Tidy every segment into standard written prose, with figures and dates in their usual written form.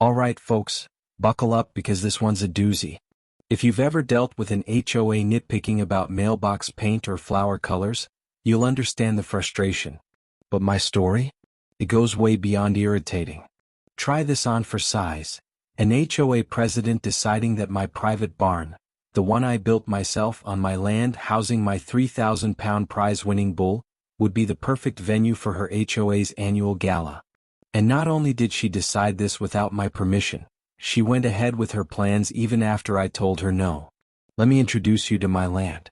Alright folks, buckle up because this one's a doozy. If you've ever dealt with an HOA nitpicking about mailbox paint or flower colors, you'll understand the frustration. But my story? It goes way beyond irritating. Try this on for size. An HOA president deciding that my private barn, the one I built myself on my land housing my 3,000-pound prize-winning bull, would be the perfect venue for her HOA's annual gala. And not only did she decide this without my permission, she went ahead with her plans even after I told her no. Let me introduce you to my land.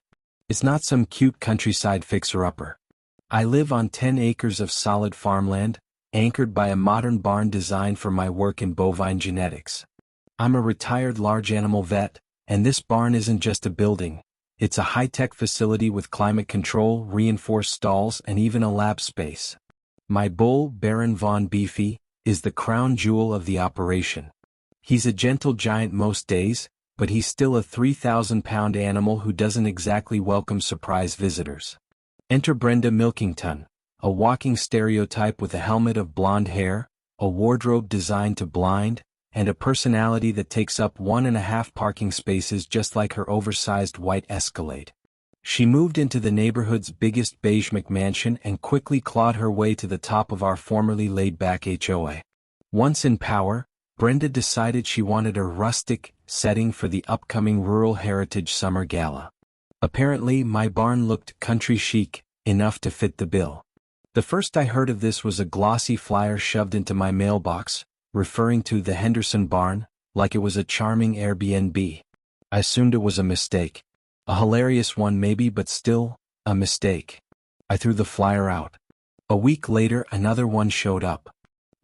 It's not some cute countryside fixer-upper. I live on 10 acres of solid farmland, anchored by a modern barn designed for my work in bovine genetics. I'm a retired large animal vet, and this barn isn't just a building. It's a high-tech facility with climate control, reinforced stalls, and even a lab space. My bull, Baron Von Beefy, is the crown jewel of the operation. He's a gentle giant most days, but he's still a 3,000-pound animal who doesn't exactly welcome surprise visitors. Enter Brenda Milkington, a walking stereotype with a helmet of blonde hair, a wardrobe designed to blind, and a personality that takes up 1.5 parking spaces just like her oversized white Escalade. She moved into the neighborhood's biggest beige McMansion and quickly clawed her way to the top of our formerly laid-back HOA. Once in power, Brenda decided she wanted a rustic setting for the upcoming Rural Heritage Summer Gala. Apparently, my barn looked country chic enough to fit the bill. The first I heard of this was a glossy flyer shoved into my mailbox, referring to the Henderson barn, like it was a charming Airbnb. I assumed it was a mistake. A hilarious one maybe, but still, a mistake. I threw the flyer out. A week later another one showed up.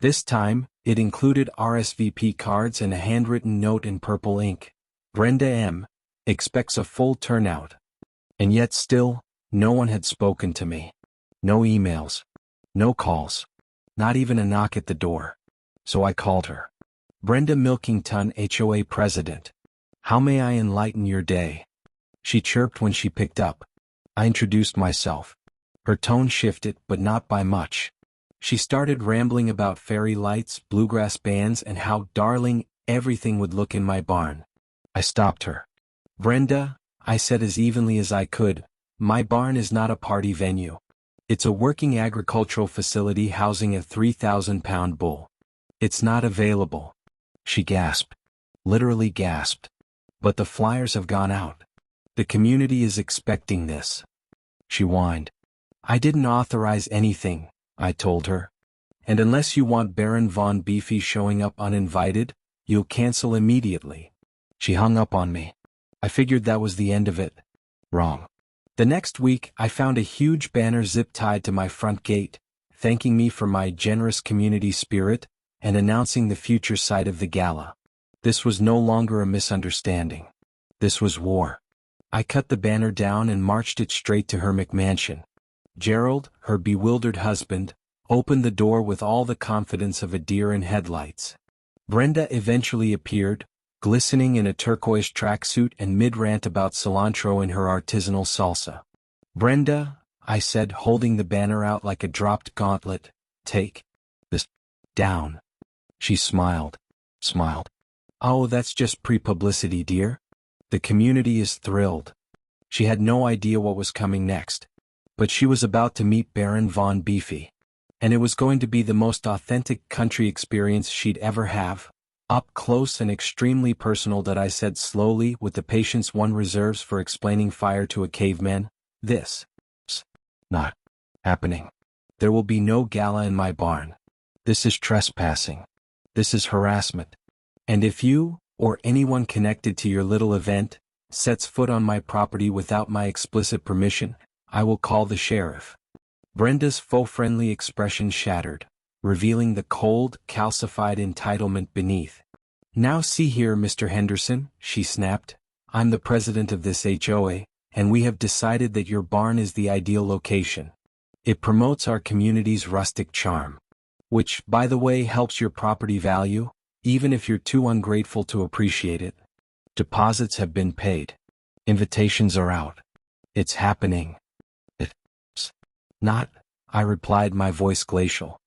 This time, it included RSVP cards and a handwritten note in purple ink. Brenda M. expects a full turnout. And yet still, no one had spoken to me. No emails. No calls. Not even a knock at the door. So I called her. Brenda Milkington, HOA President. How may I enlighten your day? She chirped when she picked up. I introduced myself. Her tone shifted, but not by much. She started rambling about fairy lights, bluegrass bands, and how darling everything would look in my barn. I stopped her. Brenda, I said as evenly as I could, my barn is not a party venue. It's a working agricultural facility housing a 3,000-pound bull. It's not available. She gasped. Literally gasped. But the flyers have gone out. The community is expecting this. She whined. I didn't authorize anything, I told her. And unless you want Baron Von Beefy showing up uninvited, you'll cancel immediately. She hung up on me. I figured that was the end of it. Wrong. The next week, I found a huge banner zip-tied to my front gate, thanking me for my generous community spirit and announcing the future site of the gala. This was no longer a misunderstanding. This was war. I cut the banner down and marched it straight to her McMansion. Gerald, her bewildered husband, opened the door with all the confidence of a deer in headlights. Brenda eventually appeared, glistening in a turquoise tracksuit and mid-rant about cilantro in her artisanal salsa. Brenda, I said, holding the banner out like a dropped gauntlet, take this down. She smiled. Oh, that's just pre-publicity, dear. The community is thrilled. She had no idea what was coming next. But she was about to meet Baron Von Beefy. And it was going to be the most authentic country experience she'd ever have. Up close and extremely personal, that I said slowly with the patience one reserves for explaining fire to a caveman. This is not happening. There will be no gala in my barn. This is trespassing. This is harassment. And if you, or anyone connected to your little event, sets foot on my property without my explicit permission, I will call the sheriff. Brenda's faux friendly expression shattered, revealing the cold, calcified entitlement beneath. Now see here, Mr. Henderson, she snapped. I'm the president of this HOA, and we have decided that your barn is the ideal location. It promotes our community's rustic charm. Which, by the way, helps your property value, even if you're too ungrateful to appreciate it. Deposits have been paid. Invitations are out. It's happening. It's not, I replied, my voice glacial.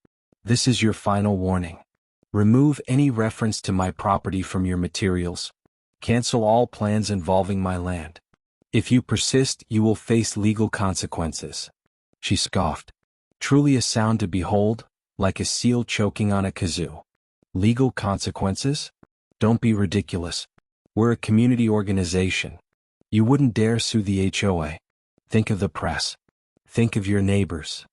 This is your final warning. Remove any reference to my property from your materials. Cancel all plans involving my land. If you persist, you will face legal consequences. She scoffed. Truly a sound to behold, like a seal choking on a kazoo. Legal consequences? Don't be ridiculous. We're a community organization. You wouldn't dare sue the HOA. Think of the press. Think of your neighbors.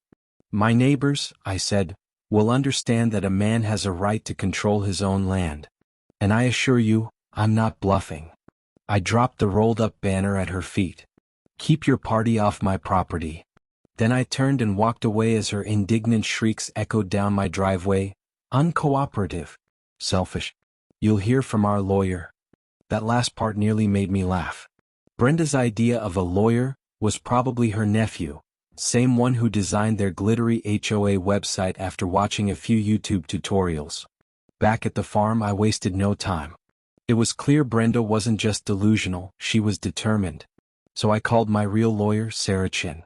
My neighbors, I said, will understand that a man has a right to control his own land. And I assure you, I'm not bluffing. I dropped the rolled-up banner at her feet. Keep your party off my property. Then I turned and walked away as her indignant shrieks echoed down my driveway. Uncooperative. Selfish. You'll hear from our lawyer. That last part nearly made me laugh. Brenda's idea of a lawyer was probably her nephew, same one who designed their glittery HOA website after watching a few YouTube tutorials. Back at the farm, I wasted no time. It was clear Brenda wasn't just delusional, she was determined. So I called my real lawyer, Sarah Chin.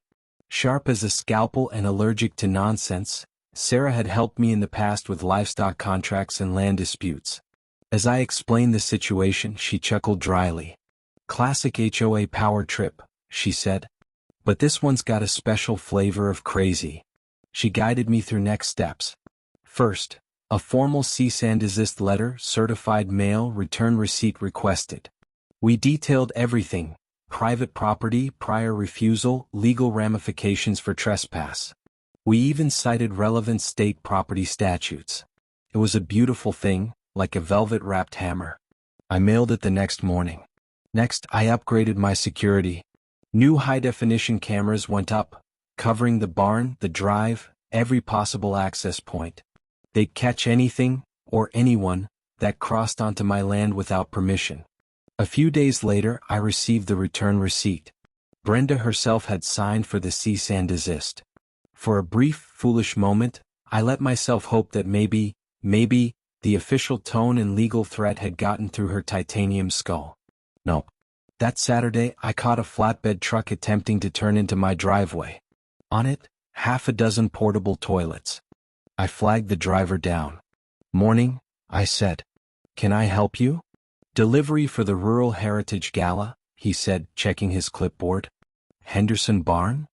Sharp as a scalpel and allergic to nonsense, Sarah had helped me in the past with livestock contracts and land disputes. As I explained the situation, she chuckled dryly. Classic HOA power trip, she said. But this one's got a special flavor of crazy. She guided me through next steps. First, a formal cease and desist letter, certified mail, return receipt requested. We detailed everything: private property, prior refusal, legal ramifications for trespass. We even cited relevant state property statutes. It was a beautiful thing, like a velvet-wrapped hammer. I mailed it the next morning. Next, I upgraded my security. New high-definition cameras went up, covering the barn, the drive, every possible access point. They'd catch anything, or anyone, that crossed onto my land without permission. A few days later, I received the return receipt. Brenda herself had signed for the cease and desist. For a brief, foolish moment, I let myself hope that maybe, the official tone and legal threat had gotten through her titanium skull. Nope. That Saturday, I caught a flatbed truck attempting to turn into my driveway. On it, half a dozen portable toilets. I flagged the driver down. Morning, I said. Can I help you? Delivery for the Rural Heritage Gala, he said, checking his clipboard. Henderson Barn?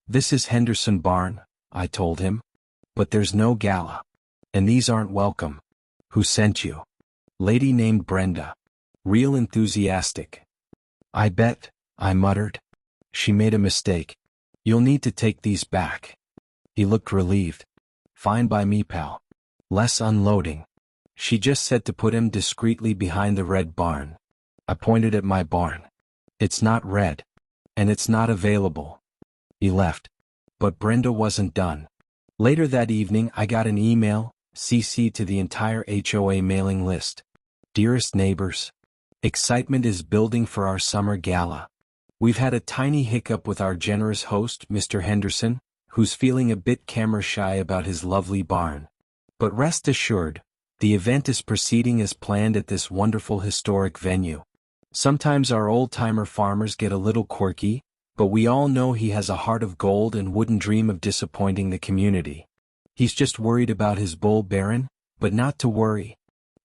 This is Henderson Barn, I told him. But there's no gala. And these aren't welcome. Who sent you? Lady named Brenda. Real enthusiastic. I bet, I muttered. She made a mistake. You'll need to take these back. He looked relieved. Fine by me, pal. Less unloading. She just said to put him discreetly behind the red barn. I pointed at my barn. It's not red. And it's not available. He left. But Brenda wasn't done. Later that evening, I got an email, CC'd to the entire HOA mailing list. Dearest neighbors, excitement is building for our summer gala. We've had a tiny hiccup with our generous host, Mr. Henderson, who's feeling a bit camera shy about his lovely barn. But rest assured, the event is proceeding as planned at this wonderful historic venue. Sometimes our old-timer farmers get a little quirky, but we all know he has a heart of gold and wouldn't dream of disappointing the community. He's just worried about his bull Baron, but not to worry.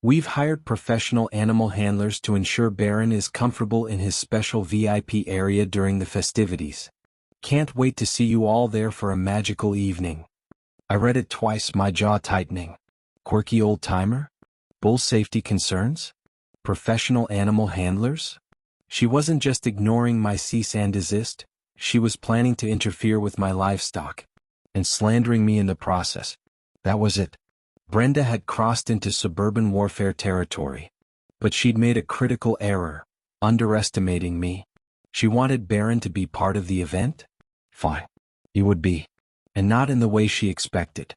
We've hired professional animal handlers to ensure Baron is comfortable in his special VIP area during the festivities. Can't wait to see you all there for a magical evening. I read it twice, my jaw tightening. Quirky old-timer? Bull safety concerns? Professional animal handlers? She wasn't just ignoring my cease and desist, she was planning to interfere with my livestock. And slandering me in the process. That was it. Brenda had crossed into suburban warfare territory. But she'd made a critical error, underestimating me. She wanted Baron to be part of the event? Fine. He would be. And not in the way she expected.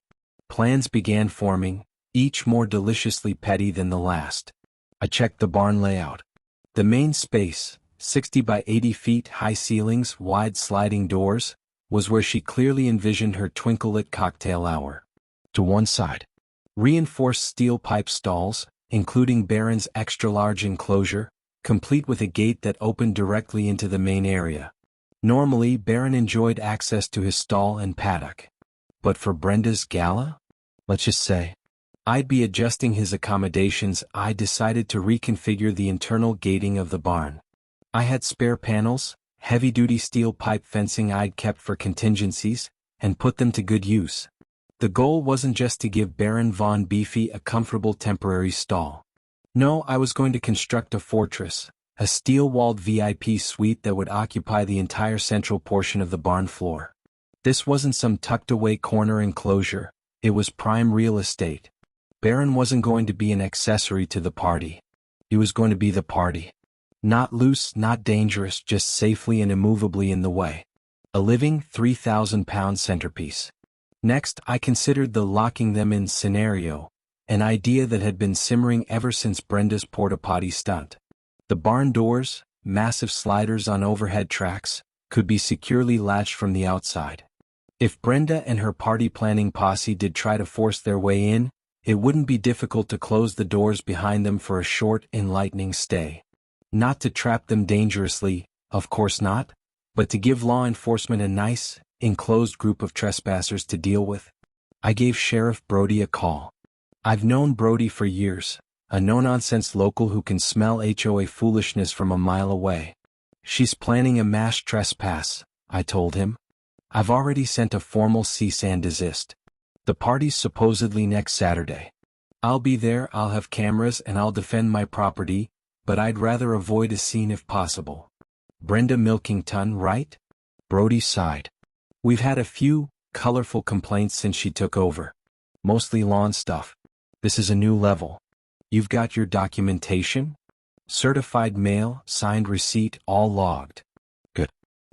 Plans began forming, each more deliciously petty than the last. I checked the barn layout. The main space, 60 by 80 feet, high ceilings, wide sliding doors, was where she clearly envisioned her twinkle-lit cocktail hour. To one side, reinforced steel pipe stalls, including Baron's extra-large enclosure, complete with a gate that opened directly into the main area. Normally, Baron enjoyed access to his stall and paddock. But for Brenda's gala? Let's just say, I'd be adjusting his accommodations. I decided to reconfigure the internal gating of the barn. I had spare panels, heavy-duty steel pipe fencing I'd kept for contingencies, and put them to good use. The goal wasn't just to give Baron von Beefy a comfortable temporary stall. No, I was going to construct a fortress, a steel-walled VIP suite that would occupy the entire central portion of the barn floor. This wasn't some tucked-away corner enclosure, it was prime real estate. Baron wasn't going to be an accessory to the party. He was going to be the party. Not loose, not dangerous, just safely and immovably in the way. A living 3,000-pound centerpiece. Next, I considered the locking them in scenario, an idea that had been simmering ever since Brenda's porta-potty stunt. The barn doors, massive sliders on overhead tracks, could be securely latched from the outside. If Brenda and her party-planning posse did try to force their way in, it wouldn't be difficult to close the doors behind them for a short, enlightening stay. Not to trap them dangerously, of course not, but to give law enforcement a nice, enclosed group of trespassers to deal with. I gave Sheriff Brody a call. I've known Brody for years, a no-nonsense local who can smell HOA foolishness from a mile away. She's planning a mass trespass, I told him. I've already sent a formal cease and desist. The party's supposedly next Saturday. I'll be there, I'll have cameras and I'll defend my property, but I'd rather avoid a scene if possible. Brenda Milkington, right? Brody sighed. We've had a few colorful complaints since she took over. Mostly lawn stuff. This is a new level. You've got your documentation? Certified mail, signed receipt, all logged. Good.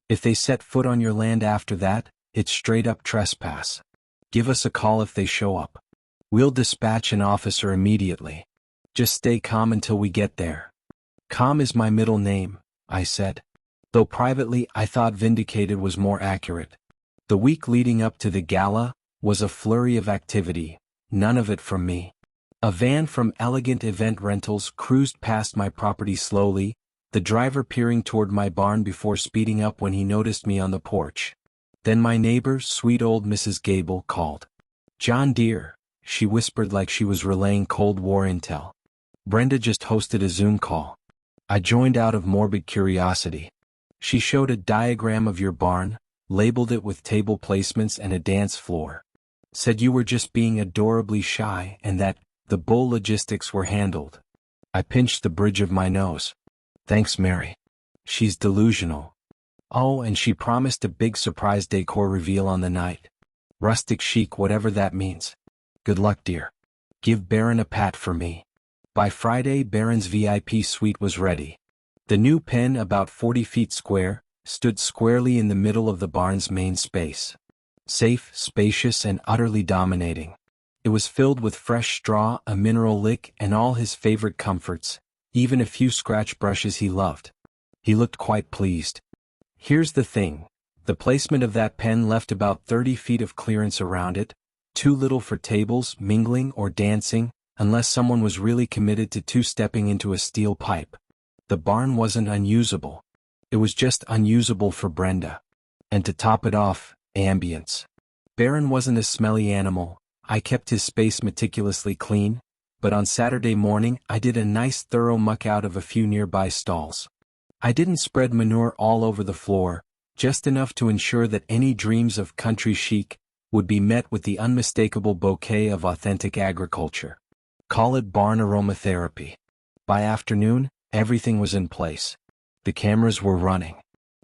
If they set foot on your land after that, it's straight up trespass. Give us a call if they show up. We'll dispatch an officer immediately. Just stay calm until we get there. Calm is my middle name, I said. Though privately I thought vindicated was more accurate. The week leading up to the gala was a flurry of activity, none of it from me. A van from Elegant Event Rentals cruised past my property slowly, the driver peering toward my barn before speeding up when he noticed me on the porch. Then my neighbor, sweet old Mrs. Gable, called. John dear, she whispered like she was relaying Cold War intel. Brenda just hosted a Zoom call. I joined out of morbid curiosity. She showed a diagram of your barn, labeled it with table placements and a dance floor. Said you were just being adorably shy and that the bull logistics were handled. I pinched the bridge of my nose. Thanks, Mary. She's delusional. Oh, and she promised a big surprise decor reveal on the night. Rustic chic, whatever that means. Good luck, dear. Give Baron a pat for me. By Friday, Baron's VIP suite was ready. The new pen, about 40 feet square, stood squarely in the middle of the barn's main space. Safe, spacious, and utterly dominating. It was filled with fresh straw, a mineral lick, and all his favorite comforts, even a few scratch brushes he loved. He looked quite pleased. Here's the thing. The placement of that pen left about 30 feet of clearance around it, too little for tables, mingling, or dancing, unless someone was really committed to two-stepping into a steel pipe. The barn wasn't unusable. It was just unusable for Brenda. And to top it off, ambience. Baron wasn't a smelly animal. I kept his space meticulously clean, but on Saturday morning I did a nice thorough muck out of a few nearby stalls. I didn't spread manure all over the floor, just enough to ensure that any dreams of country chic would be met with the unmistakable bouquet of authentic agriculture. Call it barn aromatherapy. By afternoon, everything was in place. The cameras were running.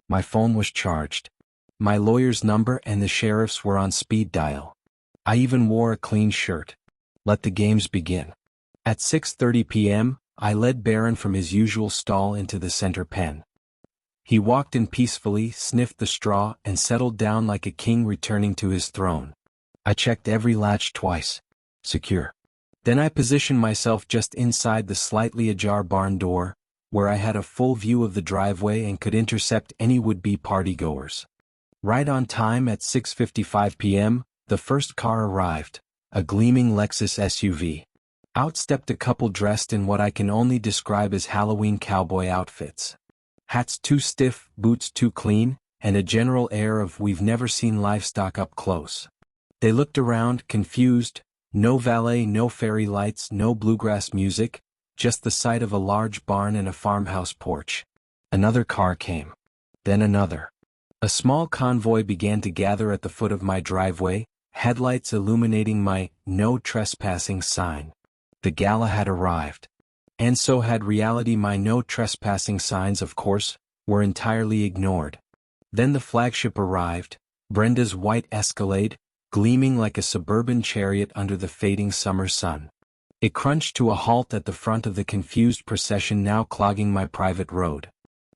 My phone was charged. My lawyer's number and the sheriff's were on speed dial. I even wore a clean shirt. Let the games begin. At 6:30 p.m., I led Baron from his usual stall into the center pen. He walked in peacefully, sniffed the straw, and settled down like a king returning to his throne. I checked every latch twice. Secure. Then I positioned myself just inside the slightly ajar barn door, where I had a full view of the driveway and could intercept any would-be partygoers. Right on time at 6:55 p.m., the first car arrived, a gleaming Lexus SUV. Out stepped a couple dressed in what I can only describe as Halloween cowboy outfits. Hats too stiff, boots too clean, and a general air of we've never seen livestock up close. They looked around, confused, No valet, no fairy lights, no bluegrass music, just the sight of a large barn and a farmhouse porch. Another car came. Then another. A small convoy began to gather at the foot of my driveway, headlights illuminating my "No Trespassing" sign. The gala had arrived. And so had reality. My "No Trespassing" signs, of course, were entirely ignored. Then the flagship arrived, Brenda's white Escalade, gleaming like a suburban chariot under the fading summer sun. It crunched to a halt at the front of the confused procession now clogging my private road.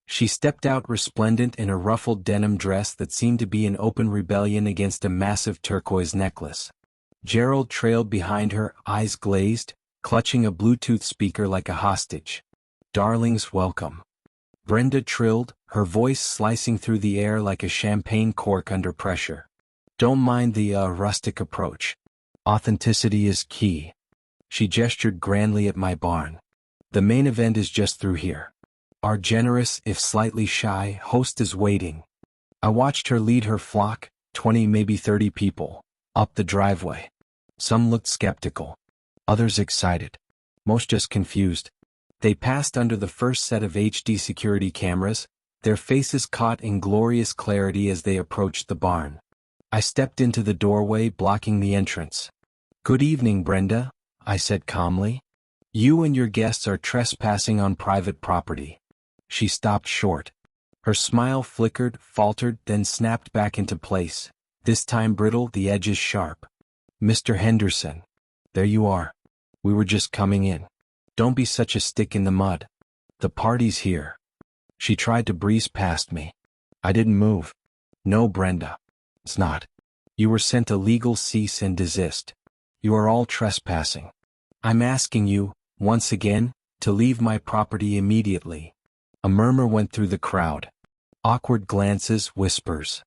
She stepped out resplendent in a ruffled denim dress that seemed to be in open rebellion against a massive turquoise necklace. Gerald trailed behind her, eyes glazed, clutching a Bluetooth speaker like a hostage. "Darlings, welcome," Brenda trilled, her voice slicing through the air like a champagne cork under pressure. "Don't mind the rustic approach. Authenticity is key." She gestured grandly at my barn. "The main event is just through here. Our generous, if slightly shy, host is waiting." I watched her lead her flock, 20 maybe 30 people, up the driveway. Some looked skeptical. Others excited. Most just confused. They passed under the first set of HD security cameras, their faces caught in glorious clarity as they approached the barn. I stepped into the doorway, blocking the entrance. "Good evening, Brenda," I said calmly. "You and your guests are trespassing on private property." She stopped short. Her smile flickered, faltered, then snapped back into place, this time brittle, the edges sharp. "Mr. Henderson. There you are. We were just coming in. Don't be such a stick in the mud. The party's here." She tried to breeze past me. I didn't move. "No, Brenda. It's not. You were sent a legal cease and desist. You are all trespassing. I'm asking you, once again, to leave my property immediately." A murmur went through the crowd. Awkward glances, whispers.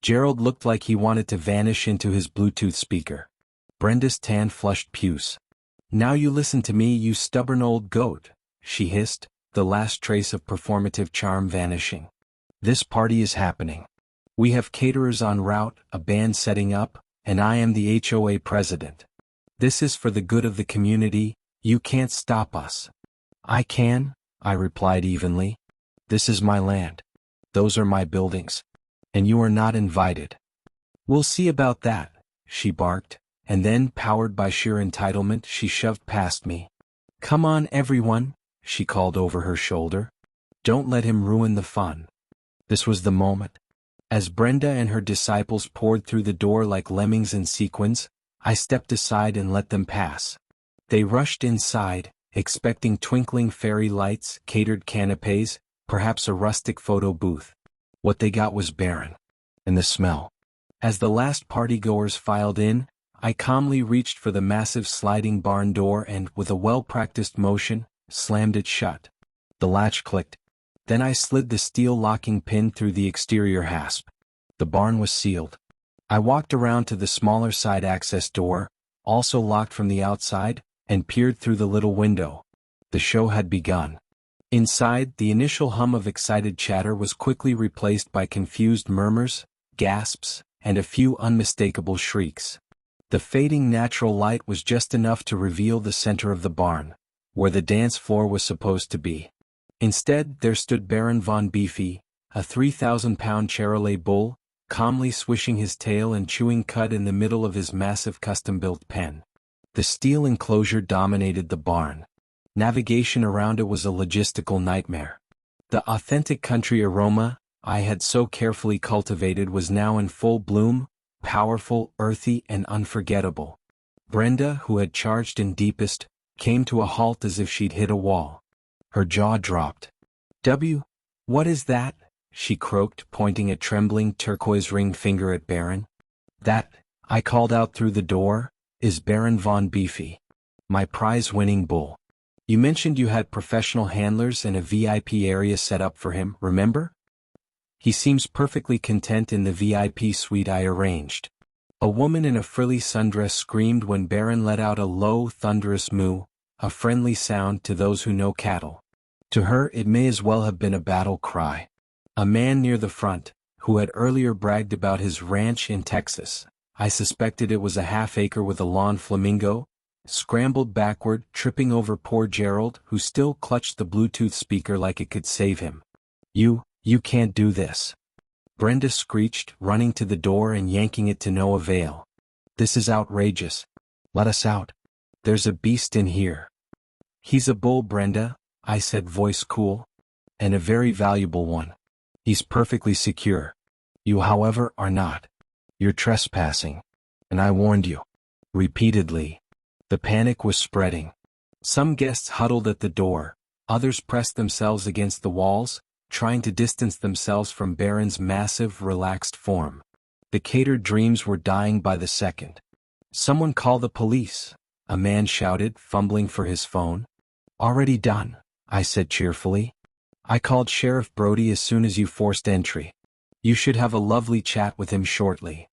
Gerald looked like he wanted to vanish into his Bluetooth speaker. Brenda's tan flushed puce. "Now you listen to me, you stubborn old goat," she hissed, the last trace of performative charm vanishing. "This party is happening. We have caterers en route, a band setting up, and I am the HOA president. This is for the good of the community. You can't stop us." "I can," I replied evenly. "This is my land. Those are my buildings. And you are not invited." "We'll see about that," she barked, and then, powered by sheer entitlement, she shoved past me. "Come on, everyone," she called over her shoulder. "Don't let him ruin the fun." This was the moment. As Brenda and her disciples poured through the door like lemmings in sequins, I stepped aside and let them pass. They rushed inside, expecting twinkling fairy lights, catered canapes, perhaps a rustic photo booth. What they got was barren. And the smell. As the last partygoers filed in, I calmly reached for the massive sliding barn door and, with a well-practiced motion, slammed it shut. The latch clicked. Then I slid the steel locking pin through the exterior hasp. The barn was sealed. I walked around to the smaller side access door, also locked from the outside, and peered through the little window. The show had begun. Inside, the initial hum of excited chatter was quickly replaced by confused murmurs, gasps, and a few unmistakable shrieks. The fading natural light was just enough to reveal the center of the barn, where the dance floor was supposed to be. Instead, there stood Baron von Beefy, a 3,000-pound Charolais bull, calmly swishing his tail and chewing cud in the middle of his massive custom-built pen. The steel enclosure dominated the barn. Navigation around it was a logistical nightmare. The authentic country aroma I had so carefully cultivated was now in full bloom, powerful, earthy, and unforgettable. Brenda, who had charged in deepest, came to a halt as if she'd hit a wall. Her jaw dropped. What is that?" she croaked, pointing a trembling turquoise ring finger at Baron. "That," I called out through the door, "is Baron von Beefy. My prize-winning bull. You mentioned you had professional handlers and a VIP area set up for him, remember? He seems perfectly content in the VIP suite I arranged." A woman in a frilly sundress screamed when Baron let out a low, thunderous moo, a friendly sound to those who know cattle. To her it may as well have been a battle cry. A man near the front, who had earlier bragged about his ranch in Texas, I suspected it was a half-acre with a lawn flamingo, scrambled backward, tripping over poor Gerald, who still clutched the Bluetooth speaker like it could save him. You can't do this," Brenda screeched, running to the door and yanking it to no avail. "This is outrageous. Let us out. There's a beast in here." "He's a bull, Brenda," I said, voice cool. "And a very valuable one. He's perfectly secure. You, however, are not. You're trespassing. And I warned you." Repeatedly. The panic was spreading. Some guests huddled at the door, others pressed themselves against the walls, trying to distance themselves from Baron's massive, relaxed form. The catered dreams were dying by the second. "Someone call the police," a man shouted, fumbling for his phone. "Already done," I said cheerfully. "I called Sheriff Brody as soon as you forced entry. You should have a lovely chat with him shortly."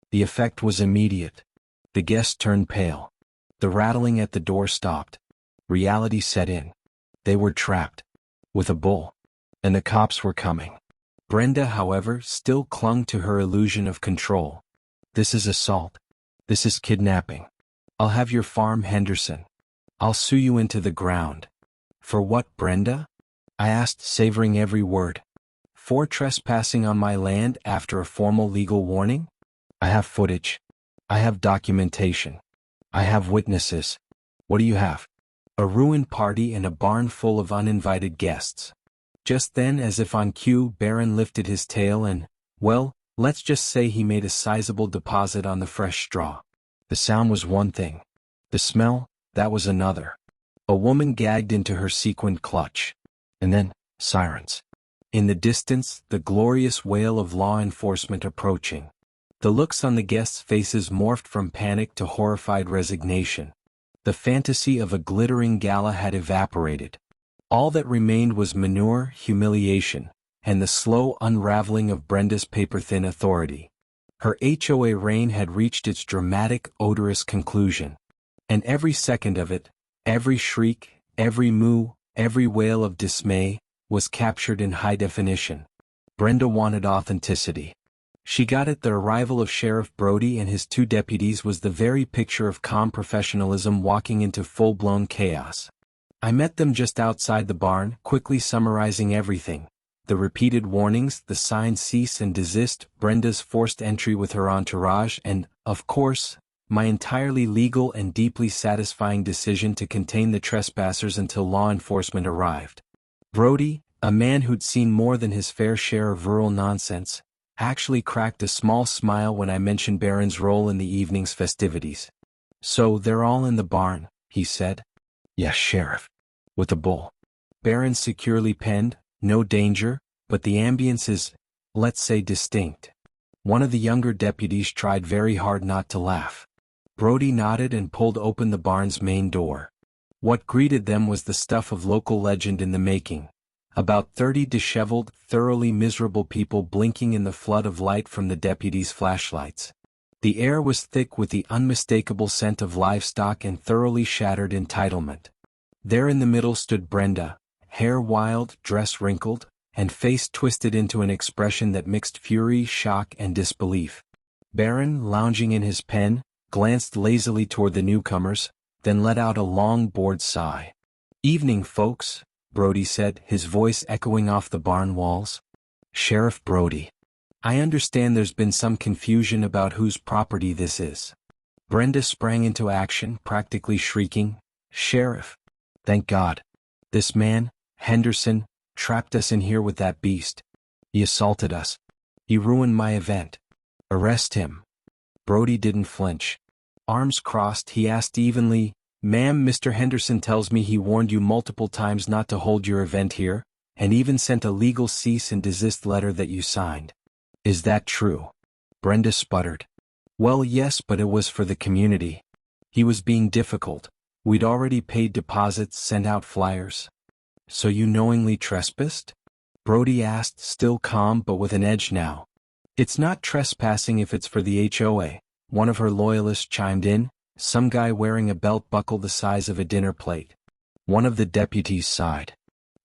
The effect was immediate. The guests turned pale. The rattling at the door stopped. Reality set in. They were trapped. With a bull. And the cops were coming. Brenda, however, still clung to her illusion of control. "This is assault. This is kidnapping. I'll have your farm, Henderson. I'll sue you into the ground." "For what, Brenda?" I asked, savoring every word. "For trespassing on my land after a formal legal warning? I have footage. I have documentation. I have witnesses." "What do you have?" "A ruined party and a barn full of uninvited guests." Just then, as if on cue, Baron lifted his tail and, well, let's just say he made a sizable deposit on the fresh straw. The sound was one thing. The smell, that was another. A woman gagged into her sequined clutch. And then, sirens. In the distance, the glorious wail of law enforcement approaching. The looks on the guests' faces morphed from panic to horrified resignation. The fantasy of a glittering gala had evaporated. All that remained was manure, humiliation, and the slow unraveling of Brenda's paper-thin authority. Her HOA reign had reached its dramatic, odorous conclusion. And every second of it, every shriek, every moo, every wail of dismay, was captured in high definition. Brenda wanted authenticity. She got it. The arrival of Sheriff Brody and his 2 deputies was the very picture of calm professionalism walking into full-blown chaos. I met them just outside the barn, quickly summarizing everything. The repeated warnings, the signs cease and desist, Brenda's forced entry with her entourage, and, of course, my entirely legal and deeply satisfying decision to contain the trespassers until law enforcement arrived. Brody, a man who'd seen more than his fair share of rural nonsense, actually cracked a small smile when I mentioned Baron's role in the evening's festivities. "So they're all in the barn," he said. "Yes, Sheriff. With a bull. Baron's securely penned, no danger, but the ambience is, let's say, distinct." One of the younger deputies tried very hard not to laugh. Brody nodded and pulled open the barn's main door. What greeted them was the stuff of local legend in the making. About 30 disheveled, thoroughly miserable people blinking in the flood of light from the deputies' flashlights. The air was thick with the unmistakable scent of livestock and thoroughly shattered entitlement. There in the middle stood Brenda, hair wild, dress wrinkled, and face twisted into an expression that mixed fury, shock, and disbelief. Baron, lounging in his pen, glanced lazily toward the newcomers, then let out a long, bored sigh. "Evening, folks," Brody said, his voice echoing off the barn walls. "Sheriff Brody. I understand there's been some confusion about whose property this is." Brenda sprang into action, practically shrieking, "Sheriff! Thank God. This man, Henderson, trapped us in here with that beast. He assaulted us. He ruined my event. Arrest him." Brody didn't flinch. Arms crossed, he asked evenly, "Ma'am, Mr. Henderson tells me he warned you multiple times not to hold your event here, and even sent a legal cease and desist letter that you signed. Is that true?" Brenda sputtered. "Well, yes, but it was for the community. He was being difficult. We'd already paid deposits, sent out flyers." "So you knowingly trespassed?" Brody asked, still calm but with an edge now. "It's not trespassing if it's for the HOA," one of her loyalists chimed in, some guy wearing a belt buckle the size of a dinner plate. One of the deputies sighed.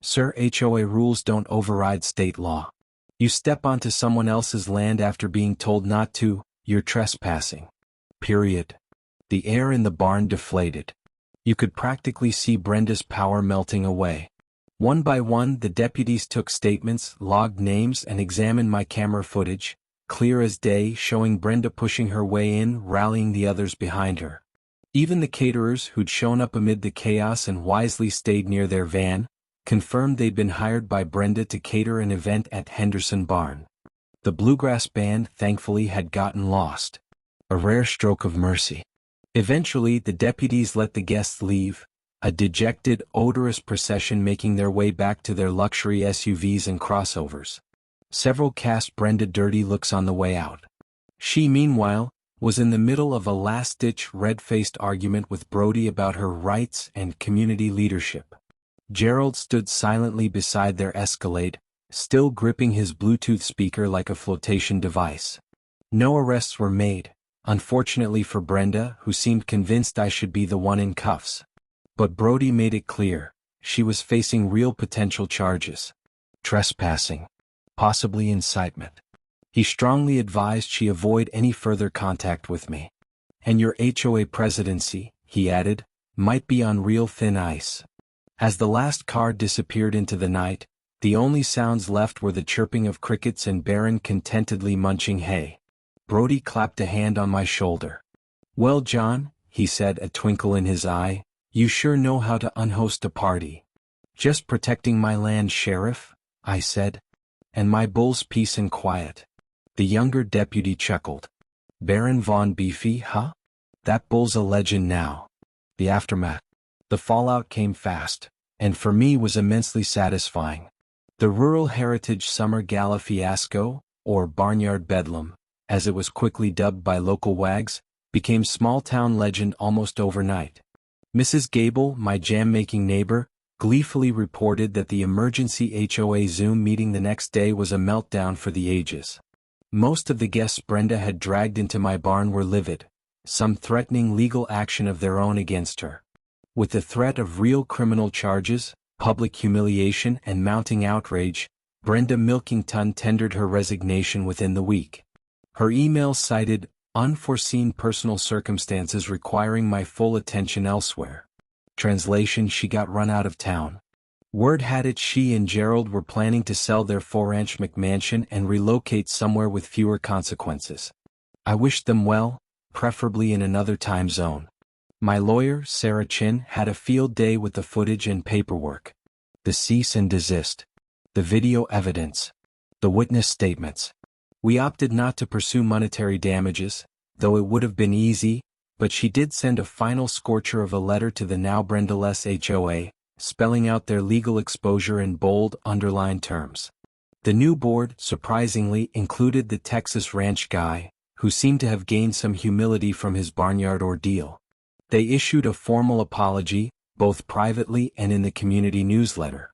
"Sir, HOA rules don't override state law. You step onto someone else's land after being told not to, "You're trespassing." Period. The air in the barn deflated. You could practically see Brenda's power melting away. One by one, the deputies took statements, logged names, and examined my camera footage, clear as day, showing Brenda pushing her way in, rallying the others behind her. Even the caterers, who'd shown up amid the chaos and wisely stayed near their van, confirmed they'd been hired by Brenda to cater an event at Henderson Barn. The bluegrass band, thankfully, had gotten lost. A rare stroke of mercy. Eventually, the deputies let the guests leave, a dejected, odorous procession making their way back to their luxury SUVs and crossovers. Several cast Brenda dirty looks on the way out. She, meanwhile, was in the middle of a last-ditch, red-faced argument with Brody about her rights and community leadership. Gerald stood silently beside their Escalade, still gripping his Bluetooth speaker like a flotation device. No arrests were made, unfortunately for Brenda, who seemed convinced I should be the one in cuffs. But Brody made it clear, she was facing real potential charges. Trespassing. Possibly incitement. He strongly advised she avoid any further contact with me. And your HOA presidency, he added, might be on real thin ice. As the last car disappeared into the night, the only sounds left were the chirping of crickets and Baron contentedly munching hay. Brody clapped a hand on my shoulder. "Well, John," he said, a twinkle in his eye, "you sure know how to unhost a party." "Just protecting my land, Sheriff," I said. "And my bull's peace and quiet." The younger deputy chuckled. "Baron Von Beefy, huh? That bull's a legend now." The aftermath. The fallout came fast, and for me was immensely satisfying. The Rural Heritage Summer Gala fiasco, or Barnyard Bedlam, as it was quickly dubbed by local wags, became small-town legend almost overnight. Mrs. Gable, my jam-making neighbor, gleefully reported that the emergency HOA Zoom meeting the next day was a meltdown for the ages. Most of the guests Brenda had dragged into my barn were livid, some threatening legal action of their own against her. With the threat of real criminal charges, public humiliation, and mounting outrage, Brenda Milkington tendered her resignation within the week. Her email cited unforeseen personal circumstances requiring my full attention elsewhere. Translation: she got run out of town. Word had it she and Gerald were planning to sell their 4-ranch McMansion and relocate somewhere with fewer consequences. I wished them well, preferably in another time zone. My lawyer, Sarah Chin, had a field day with the footage and paperwork. The cease and desist. The video evidence. The witness statements. We opted not to pursue monetary damages, though it would have been easy, but she did send a final scorcher of a letter to the now Brenda-less HOA, spelling out their legal exposure in bold, underlined terms. The new board, surprisingly, included the Texas ranch guy, who seemed to have gained some humility from his barnyard ordeal. They issued a formal apology, both privately and in the community newsletter.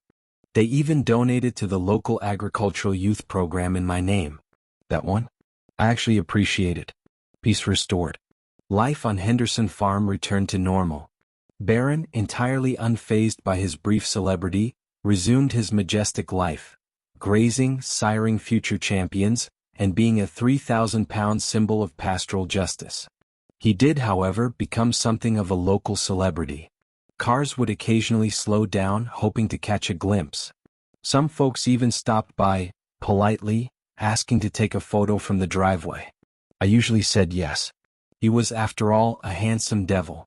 They even donated to the local agricultural youth program in my name. That one? I actually appreciate it. Peace restored. Life on Henderson Farm returned to normal. Baron, entirely unfazed by his brief celebrity, resumed his majestic life, grazing, siring future champions, and being a 3,000-pound symbol of pastoral justice. He did, however, become something of a local celebrity. Cars would occasionally slow down, hoping to catch a glimpse. Some folks even stopped by, politely, asking to take a photo from the driveway. I usually said yes. He was, after all, a handsome devil.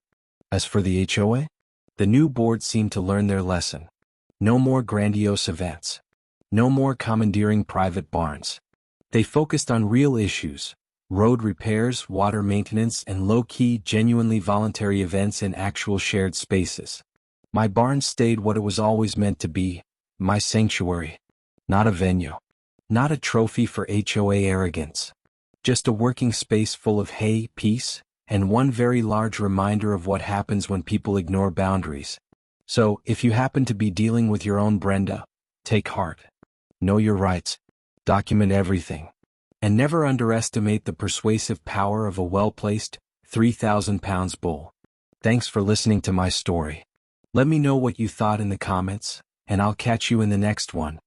As for the HOA, the new board seemed to learn their lesson. No more grandiose events. No more commandeering private barns. They focused on real issues: road repairs, water maintenance, and low-key, genuinely voluntary events in actual shared spaces. My barn stayed what it was always meant to be, my sanctuary. Not a venue. Not a trophy for HOA arrogance. Just a working space full of hay, peace, and one very large reminder of what happens when people ignore boundaries. So, if you happen to be dealing with your own Brenda, take heart. Know your rights. Document everything. And never underestimate the persuasive power of a well-placed, 3,000 pounds bull. Thanks for listening to my story. Let me know what you thought in the comments, and I'll catch you in the next one.